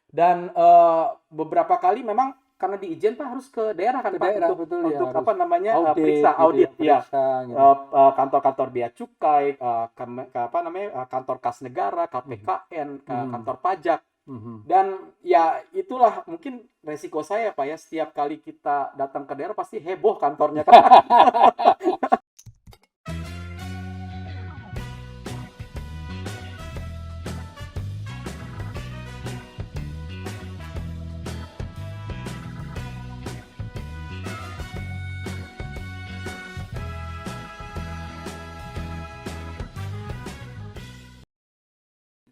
Dan beberapa kali memang karena di Ijen Pak harus ke daerah kan Ke Pak daerah untuk betul ya, untuk harus apa namanya audit periksa gitu ya, audit ya. periksa gitu. Kantor-kantor bea cukai, apa namanya kantor kas negara, Mhm, KPKN, mhm, kantor pajak. mhm. Dan ya itulah mungkin resiko saya Pak ya, setiap kali kita datang ke daerah pasti heboh kantornya kan.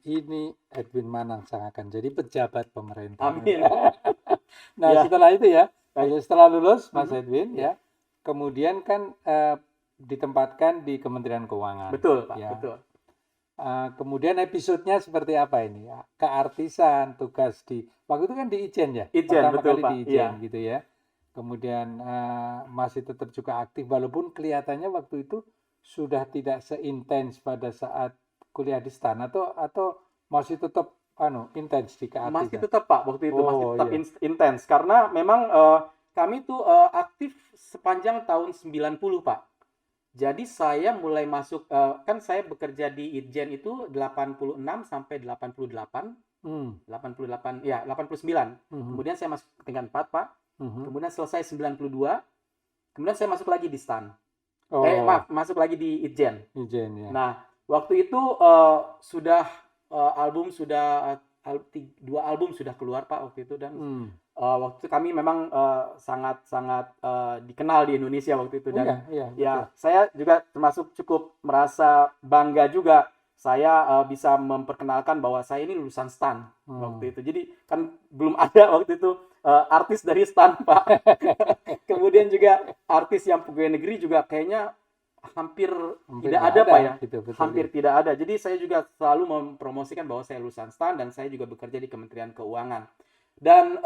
Ini Edwin Manang sang akan jadi pejabat pemerintah. Amin. Nah, Ya, setelah itu ya, baik. setelah lulus Mas Mhm. Edwin Ya, ya, kemudian kan ditempatkan di Kementerian Keuangan betul Pak, ya. betul. Kemudian episodenya seperti apa ini? Ya, keartisan, tugas di waktu itu kan di Ijen ya, Ijen, pertama betul kali di Pak. Ijen Iya. gitu ya. Kemudian masih tetap juga aktif walaupun kelihatannya waktu itu sudah tidak seintens pada saat kuliah di STAN atau masih tetap intens di Masih keartisan. tetap Pak waktu itu masih Oh tetap iya. intens karena memang kami tuh aktif sepanjang tahun 90 Pak. Jadi saya mulai masuk kan saya bekerja di Itjen itu 86 sampai 88, Hmm. 88 ya 89. Mhm. Kemudian saya masuk ke tingkat 4 Pak. Mhm. Kemudian selesai 92, kemudian saya masuk lagi di STAN. Oh, Maaf, masuk lagi di Itjen. Ijen ya. Nah, waktu itu sudah album sudah dua album sudah keluar Pak waktu itu dan Hmm. waktu itu kami memang sangat-sangat dikenal di Indonesia waktu itu Oh iya, dan iya betul. ya saya juga termasuk cukup merasa bangga juga saya bisa memperkenalkan bahwa saya ini lulusan STAN Hmm. waktu itu. Jadi kan belum ada waktu itu artis dari STAN Pak. Kemudian juga artis yang pegawai negeri juga kayaknya hampir Hampir tidak nggak ada ada Pak ya, gitu, betul hampir ya. tidak ada. Jadi saya juga selalu mempromosikan bahwa saya lulusan STAN dan saya juga bekerja di Kementerian Keuangan. Dan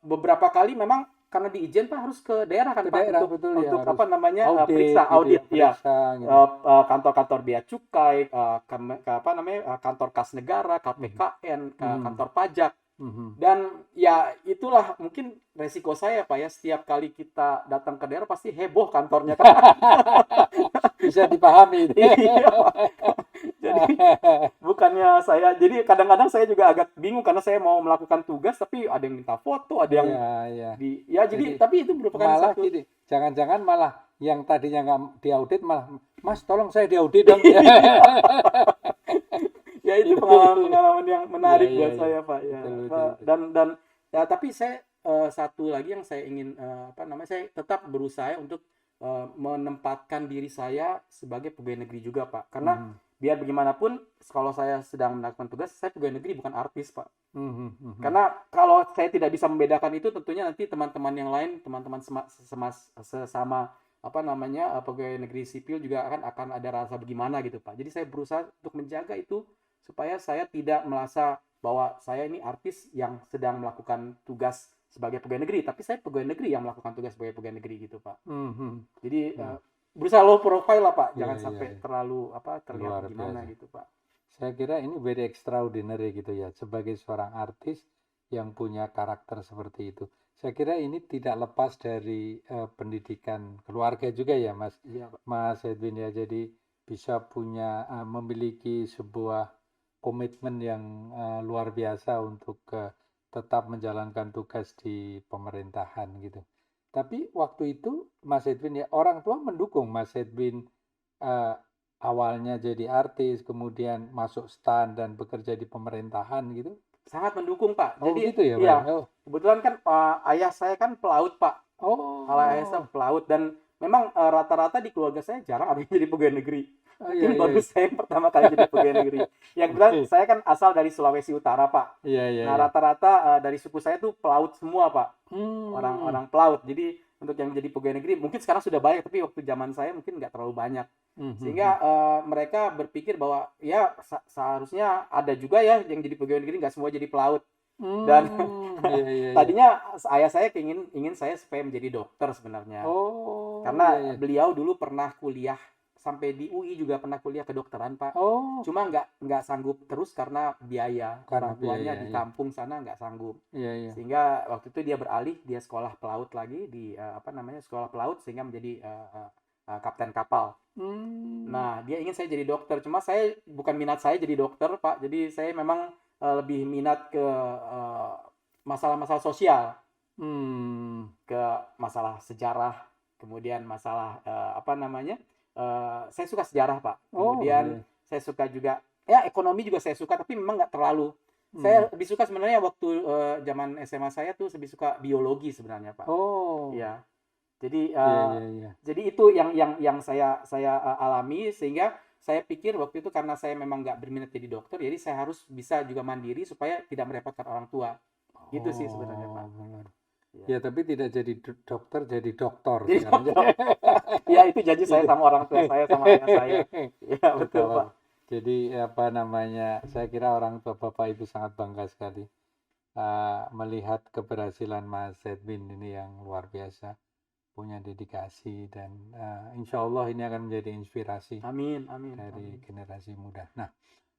beberapa kali memang karena di Ijen Pak harus ke daerah kan Ke Pak daerah untuk betul ya, untuk harus apa namanya audit periksa gitu ya, audit ya. periksa gitu. Kantor-kantor bea cukai, apa namanya kantor kas negara, Mhm, KPKN, mhm, kantor pajak. mhm. Dan ya itulah mungkin resiko saya Pak ya, setiap kali kita datang ke daerah pasti heboh kantornya kan. Bisa dipahami itu. Iya Pak. Jadi bukannya saya, jadi kadang-kadang saya juga agak bingung karena saya mau melakukan tugas tapi ada yang minta foto, ada yang Iya, iya. ya Jadi jadi tapi itu merupakan malah satu. gini, jangan-jangan malah yang tadinya nggak diaudit malah, Mas tolong saya diaudit dong. Ya itu Itu. pengalaman-pengalaman yang Iya, menarik iya, buat iya. saya Pak ya. Betul, betul, betul. Dan ya tapi saya satu lagi yang saya ingin apa namanya saya tetap berusaha untuk menempatkan diri saya sebagai pegawai negeri juga Pak. Karena Mhm, biar bagaimanapun kalau saya sedang melakukan tugas saya pegawai negeri bukan artis Pak. mhm, mhm. Karena kalau saya tidak bisa membedakan itu tentunya nanti teman-teman yang lain, teman-teman sesama apa namanya pegawai negeri sipil juga akan ada rasa bagaimana gitu Pak. Jadi saya berusaha untuk menjaga itu supaya saya tidak merasa bahwa saya ini artis yang sedang melakukan tugas sebagai pegawai negeri, tapi saya pegawai negeri yang melakukan tugas sebagai pegawai negeri gitu Pak. Mhm. Jadi Ya, berusaha low profile lah Pak, iya, jangan iya, sampai iya. terlalu apa terlihat Luar gimana biasa. gitu Pak. Saya kira ini very extraordinary gitu ya, sebagai seorang artis yang punya karakter seperti itu. Saya kira ini tidak lepas dari pendidikan keluarga juga ya, Mas, Iya Pak. Mas Edwin ya. Jadi bisa punya memiliki sebuah komitmen yang luar biasa untuk tetap menjalankan tugas di pemerintahan gitu. Tapi waktu itu Mas Edwin ya, orang tua mendukung Mas Edwin eh, awalnya jadi artis, kemudian masuk STAN dan bekerja di pemerintahan gitu. Sangat mendukung Pak. Oh Jadi begitu ya Pak ya? iya, Oh, kebetulan kan ayah saya kan pelaut Pak. Kalau ayah saya oh, pelaut dan memang rata-rata di keluarga saya jarang ada yang jadi pegawai negeri. oh iya Mungkin iya, baru iya. saya yang pertama kali jadi pegawai negeri. Yang kebetulan Oke, saya kan asal dari Sulawesi Utara Pak. iya iya Nah iya. rata-rata dari suku saya tuh pelaut semua Pak. Hmm, Orang-orang pelaut. Jadi untuk yang jadi pegawai negeri mungkin sekarang sudah banyak tapi waktu zaman saya mungkin nggak terlalu banyak. hmm, hmm, Sehingga hmm. mereka berpikir bahwa ya seharusnya ada juga ya yang jadi pegawai negeri nggak semua jadi pelaut. Dan Iya iya iya. tadinya ayah saya ingin saya supaya menjadi dokter sebenarnya. Oh iya Karena iya. beliau dulu pernah kuliah sampai di UI juga pernah kuliah kedokteran, Pak. Oh, Cuma nggak sanggup terus karena biaya. karena Orang tuanya biaya di ya. kampung sana nggak sanggup. Iya, iya. Sehingga waktu itu dia beralih, dia sekolah pelaut lagi di apa namanya, sekolah pelaut sehingga menjadi kapten kapal. Hmm, Nah, dia ingin saya jadi dokter. Cuma saya bukan minat saya jadi dokter, Pak. Jadi saya memang lebih minat ke masalah-masalah sosial, hmm. ke masalah sejarah, kemudian masalah apa namanya? Saya suka sejarah, Pak. Oh, Kemudian iya. saya suka juga ya ekonomi juga saya suka, tapi memang nggak terlalu. Hmm. Saya lebih suka sebenarnya waktu zaman SMA saya tuh lebih suka biologi sebenarnya, Pak. Oh, Iya. Jadi iya, iya, iya. jadi itu yang saya alami sehingga saya pikir waktu itu karena saya memang nggak berminat jadi dokter, jadi saya harus bisa juga mandiri supaya tidak merepotkan orang tua. Gitu sih sebenarnya, Pak. Oh, benar. Ya. Ya, tapi tidak jadi dokter, jadi doktor Jadi sekarang. ya itu janji saya Itu. sama orang tua saya sama ayah saya. Ya betul, Kalau Pak. jadi apa namanya? Saya kira orang tua Bapak itu sangat bangga sekali melihat keberhasilan Mas Edwin ini yang luar biasa, punya dedikasi dan insya Allah ini akan menjadi inspirasi Amin, amin, dari amin. generasi muda. Nah,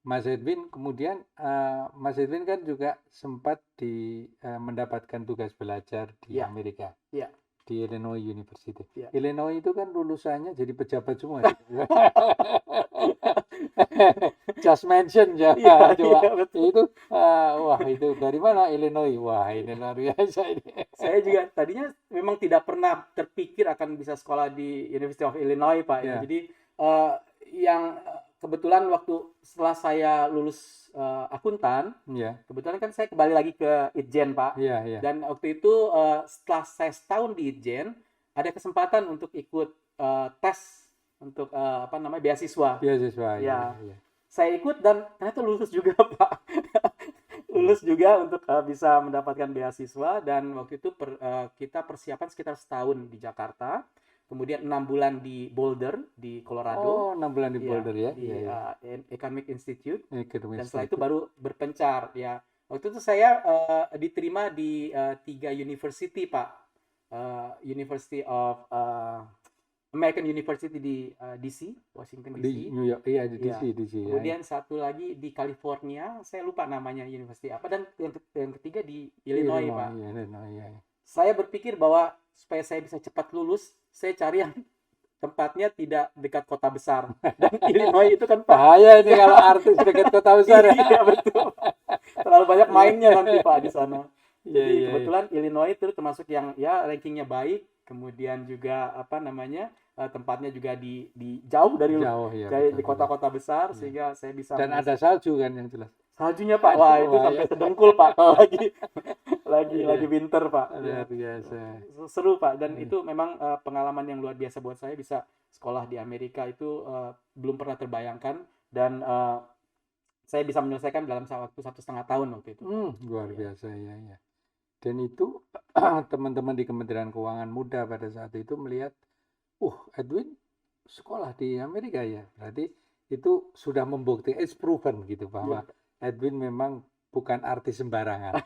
Mas Edwin kemudian Mas Edwin kan juga sempat mendapatkan tugas belajar di Ya, Amerika ya, di Illinois University. ya. Illinois itu kan lulusannya jadi pejabat semua. Just mention ya, Iya, coba iya betul. itu wah itu dari mana Illinois? Wah ini luar biasa ini. Saya juga tadinya memang tidak pernah terpikir akan bisa sekolah di University of Illinois, Pak ya. Ya, Jadi yang kebetulan waktu setelah saya lulus akuntan, ya, kebetulan kan saya kembali lagi ke Itjen, Pak. ya, ya. Dan waktu itu setelah saya setahun di Itjen, ada kesempatan untuk ikut tes untuk apa namanya beasiswa. Beasiswa ya, Ya, ya. saya ikut dan ternyata lulus juga, Pak. Lulus juga untuk bisa mendapatkan beasiswa dan waktu itu kita persiapan sekitar setahun di Jakarta, kemudian 6 bulan di Boulder di Colorado, Oh, 6 bulan di ya Boulder ya, ya, di ya. Economic Institute Academic dan setelah itu Institute. baru berpencar ya. Waktu itu saya diterima di 3 university, Pak. University of American University di DC, Washington Di DC. New York, iya di DC, Ya. DC ya. Kemudian satu lagi di California, saya lupa namanya university apa, dan yang ketiga di Illinois, Pak. Illinois, Illinois, ya. Saya berpikir bahwa supaya saya bisa cepat lulus, saya cari yang tempatnya tidak dekat kota besar. Dan Illinois itu kan, Pak, Bahaya ini ya, kalau artis dekat kota besar ya. iya betul. Terlalu banyak mainnya nanti, Pak, di sana. Iya, Jadi iya, iya. kebetulan Illinois itu termasuk yang ya rankingnya baik, kemudian juga apa namanya tempatnya juga di jauh dari Jauh ya, di betul, betul. kota-kota besar Iya. sehingga saya bisa Dan ada salju kan yang jelas. saljunya, Pak. Wah, Aduh, itu sampai bahaya. sedengkul, Pak. Kalau lagi Iya, winter, Pak. Ya. luar biasa. Seru, Pak, dan Iya. itu memang pengalaman yang luar biasa buat saya bisa sekolah di Amerika itu belum pernah terbayangkan dan saya bisa menyelesaikan dalam waktu 1,5 tahun waktu itu. Luar Iya. biasa ya, ya. Dan itu teman-teman di Kementerian Keuangan Muda pada saat itu melihat, Edwin sekolah di Amerika ya. Berarti itu sudah membuktikan, it's proven gitu bahwa Edwin memang bukan artis sembarangan.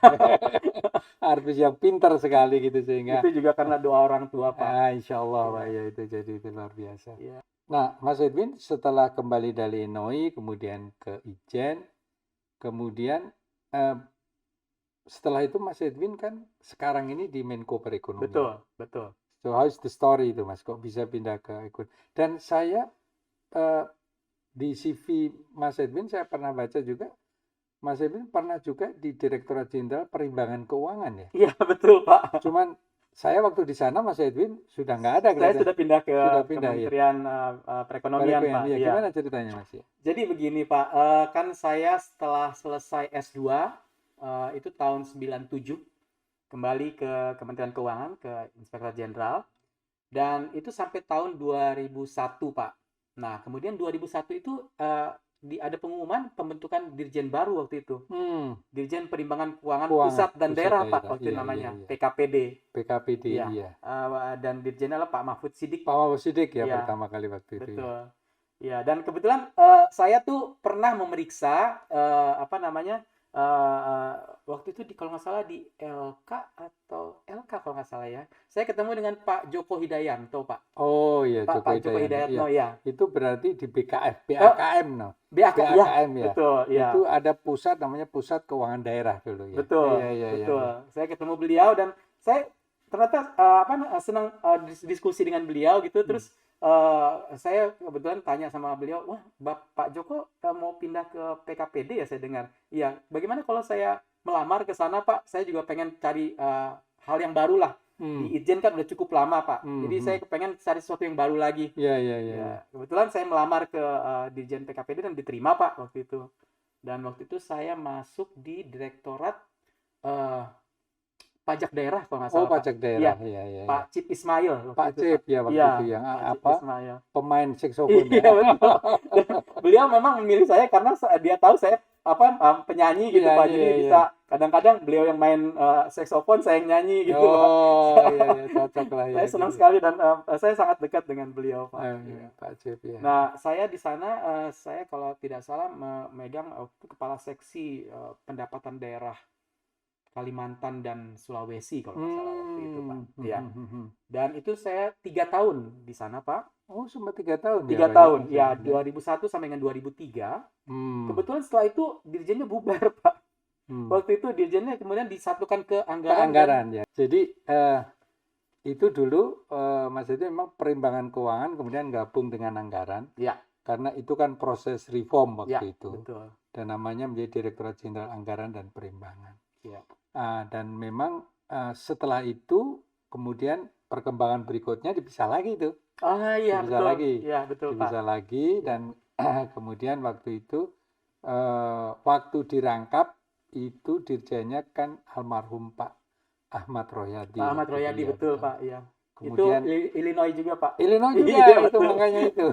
Artis yang pintar sekali gitu sehingga Itu juga karena doa orang tua, Pak. insya Allah Pak, Iya. ya itu jadi itu luar biasa. Iya. Nah, Mas Edwin setelah kembali dari Illinois, kemudian ke Itjen, kemudian setelah itu Mas Edwin kan sekarang ini di Menko Perekonomian. Betul, betul. So how is the story itu Mas? Kok bisa pindah ke ekonomi? Dan saya di CV Mas Edwin saya pernah baca juga, Mas Edwin pernah juga di Direktorat Jenderal Perimbangan Keuangan ya. Iya, betul, Pak. Cuman saya waktu di sana Mas Edwin sudah nggak ada Saya kelihatan. sudah pindah ke Sudah pindah, ya. Kementerian Perekonomian, Pak. Ya, Iya. gimana ceritanya Mas ya? Jadi begini, Pak, kan saya setelah selesai S2 itu tahun 97 kembali ke Kementerian Keuangan, ke Inspektorat Jenderal, dan itu sampai tahun 2001, Pak. Nah, kemudian 2001 itu ada pengumuman pembentukan Dirjen baru waktu itu. Dirjen Perimbangan Keuangan Pusat dan Daerah, Pak, waktu itu namanya, PKPD. PKPD, Iya. iya. Dan Dirjennya adalah Pak Mahfud Siddiq. Pak Mahfud Siddiq ya, Iya, pertama kali waktu itu. betul. Ya, dan kebetulan saya tuh pernah memeriksa apa namanya eh, waktu itu kalau nggak salah di LK kalau nggak salah ya. Saya ketemu dengan Pak Joko Hidayanto, Pak. Oh iya, Pak Joko Pak Joko Hidayat. Iya, Hidayatno ya. itu berarti di BKF, Oh, BAKM, no. BAK ya, BAKM ya. betul Itu ya. ada pusat namanya Pusat Keuangan Daerah dulu ya. Betul, Iya, iya, iya, betul. iya. Saya ketemu beliau dan saya ternyata senang diskusi dengan beliau gitu. Hmm. Terus saya kebetulan tanya sama beliau, wah Pak Joko mau pindah ke PKPD ya saya dengar. Iya, bagaimana kalau saya melamar ke sana Pak? Saya juga pengen cari hal yang baru lah. Di Hmm. Itjen kan udah cukup lama Pak. Hmm. Jadi saya pengen cari sesuatu yang baru lagi. Iya, iya, iya, iya. Ya, kebetulan saya melamar ke Dirjen PKPD dan diterima Pak waktu itu. Dan waktu itu saya masuk di Direktorat eh, Pajak Daerah kalau nggak Oh, salah Pak. pajak daerah. Iya, Iya, iya, iya. Pak Cip Ismail waktu Pak itu Pak. Cip ya waktu Iya, itu yang Pak Cip apa? Ismail. Pemain saksofon ya. Iya betul. Dan beliau memang memilih saya karena dia tahu saya penyanyi gitu Iya, Pak. iya, Jadi iya. bisa kadang-kadang beliau yang main saksofon, saya yang nyanyi gitu Pak. Oh, iya, iya, cocok lah ya Saya senang gitu. sekali dan saya sangat dekat dengan beliau Pak. Iya. Pak Cip ya. Nah, saya di sana, saya kalau tidak salah memegang kepala seksi pendapatan daerah Kalimantan dan Sulawesi kalau nggak salah waktu itu Pak. Iya. Dan itu saya 3 tahun di sana Pak. Oh, cuma 3 tahun ya, 3 Pak ya, tahun, Mas ya Edwin ya? 2001 sampai dengan 2003. Hmm. Kebetulan setelah itu dirjennya bubar Pak. Hmm. Waktu itu dirjennya kemudian disatukan ke Ke anggaran dan anggaran ya. Jadi itu dulu Mas itu memang perimbangan keuangan kemudian gabung dengan anggaran ya, karena itu kan proses reform ya, waktu itu betul. dan namanya menjadi Direktorat Jenderal Anggaran dan Perimbangan. Ya. Dan memang setelah itu kemudian perkembangan berikutnya dipisah lagi itu. Ah iya Dipisah betul. lagi. Ya, betul Pak. Dipisah lagi dan kemudian waktu itu waktu dirangkap itu dirjennya kan almarhum Pak Ahmad Royadi. Pak Ahmad waktu itu, Royadi ya, betul betul. Pak, iya. Itu Kemudian Illinois juga Pak. Illinois juga Iya itu betul. makanya itu.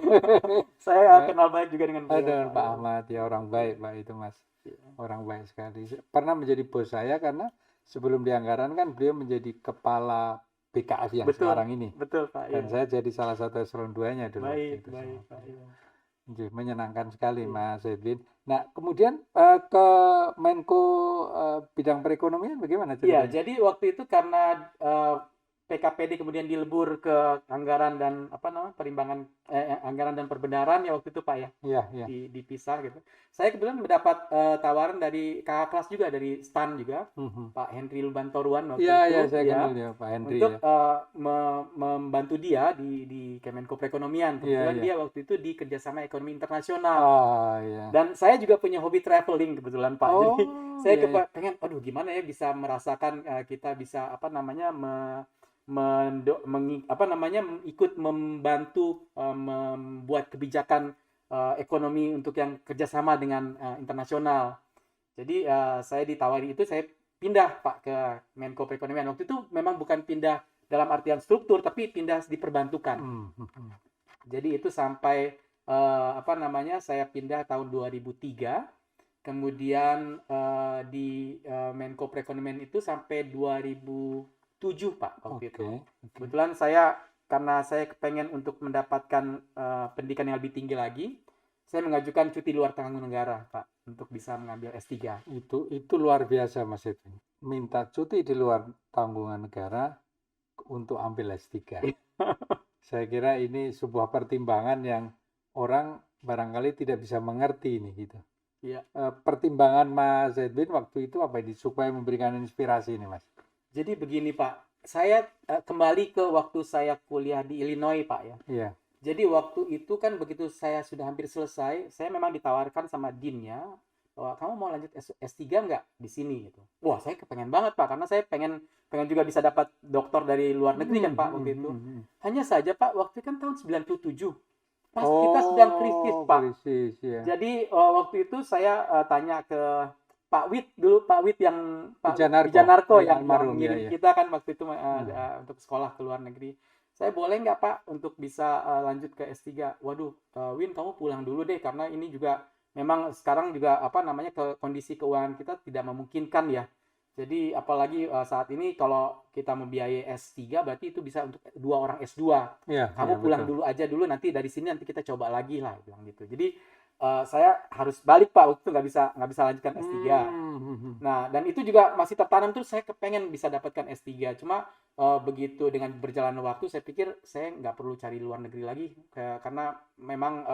Saya kenal baik juga dengan beliau Dengan Pak. Pak Ahmad ya orang baik Pak itu Mas. Iya. Orang baik sekali. Pernah menjadi bos saya karena sebelum di anggaran kan beliau menjadi kepala BKF yang Betul, sekarang ini. betul Pak. Dan Iya. saya jadi salah satu eselon 2-nya dulu waktu Baik, itu baik sama Pak. beliau. Iya. Nggih, menyenangkan sekali Iya. Mas Edwin. Nah, kemudian ke Menko bidang perekonomian bagaimana Iya, ceritanya? jadi waktu itu karena PKPD kemudian dilebur ke anggaran dan perimbangan anggaran dan perbendaharaan ya waktu itu Pak ya. Iya, iya. Dipisah gitu. Saya kebetulan mendapat tawaran dari kakak kelas juga dari STAN juga, Pak Henry Lubantoruan waktu Iya, itu iya, saya ya, kenal ya Pak Henry untuk ya. membantu dia di Kemenko Perekonomian. Kebetulan iya. dia waktu itu di kerjasama ekonomi internasional. Oh, iya. Dan saya juga punya hobi traveling kebetulan Pak. Oh, Jadi saya iya, iya. pengen, aduh gimana ya bisa merasakan kita bisa ikut membantu membuat kebijakan ekonomi untuk yang kerjasama dengan internasional. Jadi saya ditawari itu, saya pindah Pak ke Menko Perekonomian. Waktu itu memang bukan pindah dalam artian struktur, tapi pindah diperbantukan. Jadi itu sampai saya pindah tahun 2003. Kemudian di Menko Perekonomian itu sampai 2007 Pak waktu itu. Kebetulan karena saya kepengen untuk mendapatkan pendidikan yang lebih tinggi lagi, saya mengajukan cuti luar tanggungan negara Pak untuk bisa mengambil S3. Itu luar biasa Mas Edwin. Minta cuti di luar tanggungan negara untuk ambil S3. Saya kira ini sebuah pertimbangan yang orang barangkali tidak bisa mengerti ini gitu. Iya. Pertimbangan Mas Edwin waktu itu apa ini supaya memberikan inspirasi ini Mas? Jadi begini Pak, saya kembali ke waktu saya kuliah di Illinois Pak ya. Iya. Jadi waktu itu kan begitu saya sudah hampir selesai, saya memang ditawarkan sama dean-nya bahwa kamu mau lanjut S3 nggak di sini gitu. Wah, saya kepengen banget Pak karena saya pengen juga bisa dapat doktor dari luar negeri kan Pak waktu itu. Hanya saja Pak, waktu itu kan tahun 97. Pas kita sedang krisis Pak. Krisis, ya. Jadi waktu itu saya tanya ke Pak Wit dulu, Pak Wit yang Wijanarko yang mengirim kita kan waktu itu untuk sekolah ke luar negeri. Saya boleh nggak Pak untuk bisa lanjut ke S3? Waduh, Win kamu pulang dulu deh karena ini juga memang sekarang juga kondisi keuangan kita tidak memungkinkan ya. Jadi apalagi saat ini kalau kita membiayai S3 berarti itu bisa untuk 2 orang S2. Ya, Kamu ya, pulang betul. dulu aja dulu, nanti dari sini nanti kita coba lagi lah bilang gitu. Jadi saya harus balik Pak, waktu itu nggak bisa lanjutkan S3. Hmm. Nah, dan itu juga masih tertanam terus saya kepengen bisa dapatkan S3. Cuma begitu dengan berjalannya waktu saya pikir saya nggak perlu cari luar negeri lagi karena memang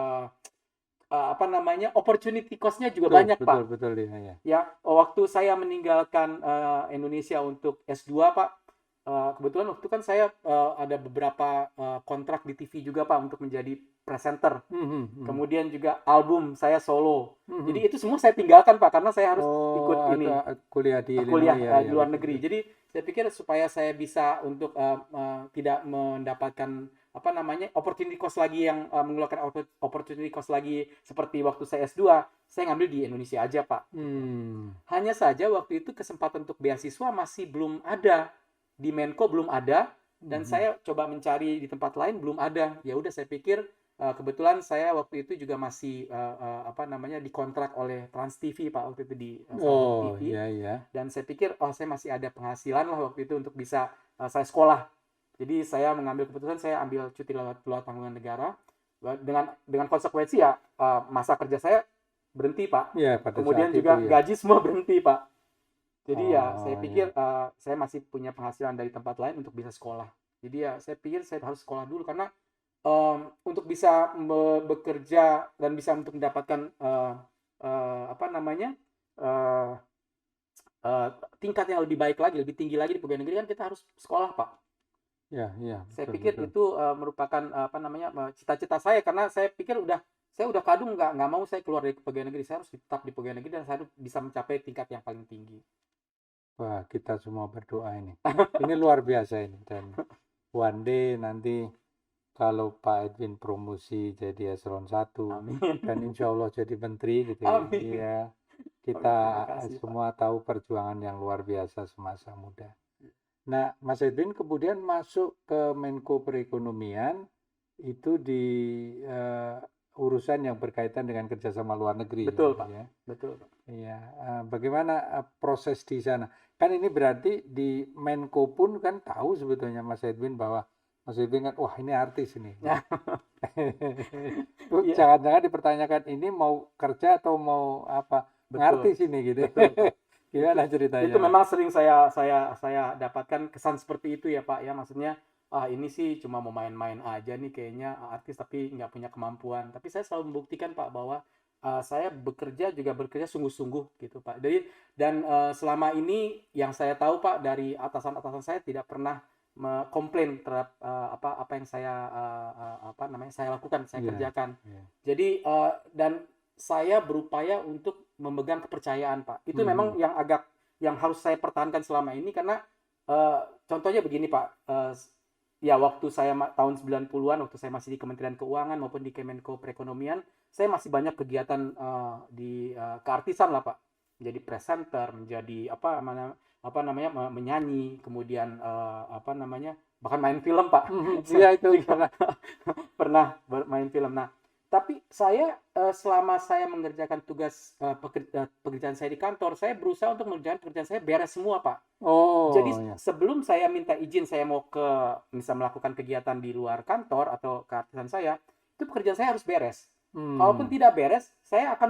apa namanya opportunity cost-nya juga Betul, banyak betul, Pak. betul ya, ya. Ya, waktu saya meninggalkan Indonesia untuk S2 Pak, kebetulan waktu itu kan saya ada beberapa kontrak di TV juga Pak untuk menjadi presenter. Hmm. Kemudian juga album saya solo. Hmm. Jadi itu semua saya tinggalkan Pak karena saya harus ikut Oh, ini ada kuliah di kuliah Illinois ya, di ya, luar betul, negeri. betul. Jadi saya pikir supaya saya bisa untuk tidak mendapatkan apa namanya opportunity cost lagi yang mengeluarkan opportunity cost lagi seperti waktu saya S2, saya ngambil di Indonesia aja Pak. Hanya saja waktu itu kesempatan untuk beasiswa masih belum ada di Menko, belum ada, dan saya coba mencari di tempat lain belum ada. Ya udah saya pikir kebetulan saya waktu itu juga masih apa namanya dikontrak oleh Trans TV Pak waktu itu di salah satu Oh, TV, ya, ya. dan saya pikir oh saya masih ada penghasilan lah waktu itu untuk bisa saya sekolah. Jadi saya mengambil keputusan saya ambil cuti luar tanggungan negara dengan konsekuensi ya masa kerja saya berhenti Pak. Ya, pada saat Kemudian itu juga ya. gaji semua berhenti Pak. Jadi ya saya Oh, pikir ya. saya masih punya penghasilan dari tempat lain untuk bisa sekolah. Jadi ya saya pikir saya harus sekolah dulu karena untuk bisa bekerja dan bisa untuk mendapatkan apa namanya uh, tingkat yang lebih baik lagi, lebih tinggi lagi di pegawai negeri kan kita harus sekolah Pak. Ya, ya, Saya betul, pikir betul. itu merupakan apa namanya cita-cita saya karena saya pikir saya udah kadung nggak mau saya keluar dari pegawai negeri, saya harus tetap di pegawai negeri dan saya harus bisa mencapai tingkat yang paling tinggi. Wah, kita semua berdoa ini. Ini luar biasa ini. Dan one day nanti kalau Pak Edwin promosi jadi eselon 1 Amin. dan insya Allah jadi menteri gitu Amin. ya, Amin. kita Terima kasih Pak. semua tahu perjuangan yang luar biasa semasa muda. Nah, Mas Edwin kemudian masuk ke Menko Perekonomian itu di urusan yang berkaitan dengan kerjasama luar negeri Betul Pak. ya. Betul Pak. Iya, bagaimana proses di sana? Kan ini berarti di Menko pun kan tahu sebetulnya Mas Edwin bahwa Mas Edwin kan, wah ini artis ini. Iya. Jangan-jangan dipertanyakan ini mau kerja atau mau apa? Betul. Ngartis ini gitu. Betul Pak. Gimana ceritanya? Itu memang sering saya dapatkan kesan seperti itu ya Pak ya, maksudnya ini sih cuma mau main-main aja nih kayaknya artis tapi nggak punya kemampuan. Tapi saya selalu membuktikan Pak bahwa saya bekerja sungguh-sungguh gitu Pak. Dan selama ini yang saya tahu Pak dari atasan-atasan saya tidak pernah komplain terhadap apa yang apa namanya saya lakukan, saya Iya, kerjakan. iya. Jadi dan saya berupaya untuk memegang kepercayaan Pak. Itu memang yang harus saya pertahankan selama ini karena contohnya begini Pak. Ya waktu saya tahun 90-an waktu saya masih di Kementerian Keuangan maupun di Kemenko Perekonomian, saya masih banyak kegiatan di keartisan lah Pak. Menjadi presenter, menjadi apa namanya menyanyi, kemudian apa namanya bahkan main film Pak. Iya itu juga pernah main film. Nah, tapi saya selama saya mengerjakan tugas pekerjaan saya di kantor, saya berusaha untuk mengerjakan pekerjaan saya beres semua Pak. Oh, Jadi ya. sebelum saya minta izin saya mau bisa melakukan kegiatan di luar kantor atau keartisan saya, itu pekerjaan saya harus beres. Kalaupun tidak beres, saya akan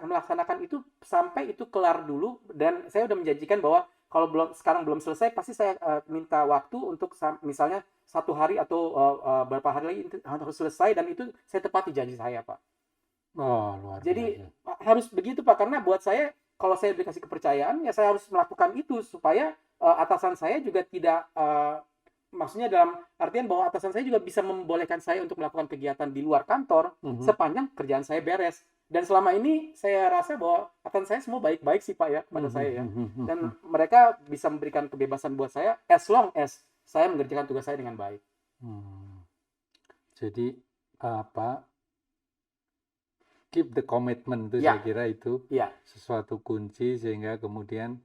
melaksanakan itu sampai itu kelar dulu dan saya udah menjanjikan bahwa kalau sekarang belum selesai pasti saya minta waktu untuk misalnya 1 hari atau beberapa hari lagi harus selesai dan itu saya tepati janji saya Pak. Oh, luar Jadi biasa. harus begitu Pak karena buat saya kalau saya dikasih kepercayaan ya saya harus melakukan itu supaya atasan saya juga tidak maksudnya dalam artian bahwa atasan saya juga bisa membolehkan saya untuk melakukan kegiatan di luar kantor sepanjang kerjaan saya beres. Dan selama ini saya rasa bahwa atasan saya semua baik-baik sih Pak ya pada saya ya. Dan mereka bisa memberikan kebebasan buat saya as long as saya mengerjakan tugas saya dengan baik. Jadi apa? Keep the commitment itu Ya. saya kira itu Ya. sesuatu kunci sehingga kemudian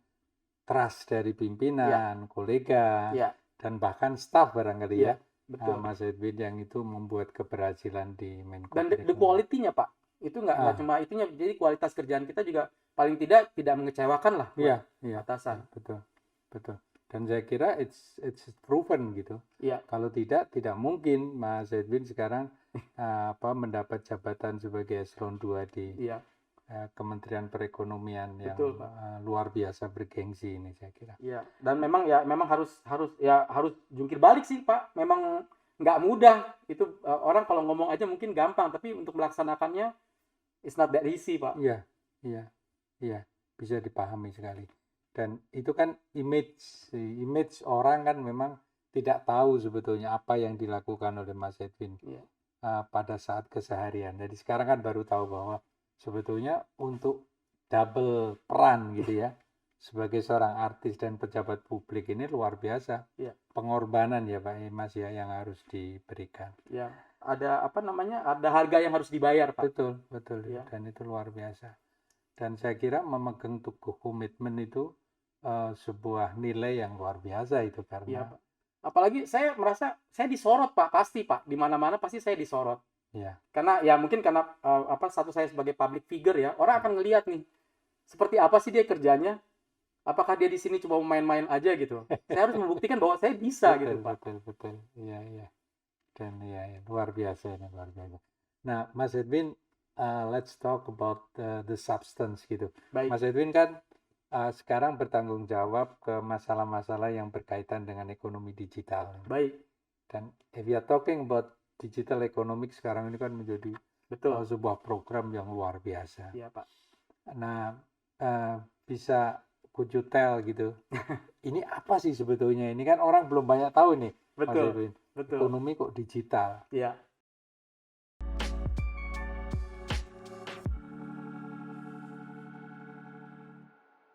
trust dari pimpinan, kolega, dan bahkan staff barangkali ya. Betul. Mas Edwin yang itu membuat keberhasilan di Menko. Dan the quality-nya Pak, itu nggak cuma itunya, jadi kualitas kerjaan kita juga paling tidak mengecewakan lah buat atasan. Betul, betul. Dan saya kira it's proven gitu. Iya, Kalau tidak mungkin Mas Edwin sekarang mendapat jabatan sebagai eselon 2 di iya, Kementerian Perekonomian yang betul Pak. luar biasa bergengsi ini saya kira. Iya, dan memang harus jungkir balik sih Pak. Memang nggak mudah. Itu orang kalau ngomong aja mungkin gampang, tapi untuk melaksanakannya it's not that easy Pak. Iya, iya, iya, bisa dipahami sekali. Dan itu kan image orang kan memang tidak tahu sebetulnya apa yang dilakukan oleh Mas Edwin Iya, pada saat keseharian. Jadi sekarang kan baru tahu bahwa sebetulnya untuk double peran gitu ya, sebagai seorang artis dan pejabat publik ini luar biasa. iya, Pengorbanan ya Pak Mas ya yang harus diberikan. iya. Ada apa namanya? Ada harga yang harus dibayar Pak. Betul, betul. Iya. Dan itu luar biasa. Dan saya kira memegang teguh komitmen itu sebuah nilai yang luar biasa itu Iya karena Pak. Apalagi saya merasa saya disorot Pak, pasti Pak. Di mana-mana pasti saya disorot. ya Karena ya mungkin karena satu saya sebagai public figure ya, orang akan ngelihat nih seperti apa sih dia kerjanya. Apakah dia di sini cuma main-main aja gitu. Saya harus membuktikan bahwa saya bisa gitu Pak. betul. Iya, iya. Dan ya, luar biasa ini, luar biasa. Nah, Mas Edwin, let's talk about the substance gitu. Baik, Mas Edwin kan sekarang bertanggung jawab ke masalah-masalah yang berkaitan dengan ekonomi digital. baik, Dan if you are talking about digital economic sekarang ini kan menjadi betul. sebuah program yang luar biasa. Iya Pak. Nah, bisa could you tell gitu, ini apa sih sebetulnya? Ini kan orang belum banyak tahu nih, Mas Betul, Edwin. betul. Ekonomi kok digital. Iya,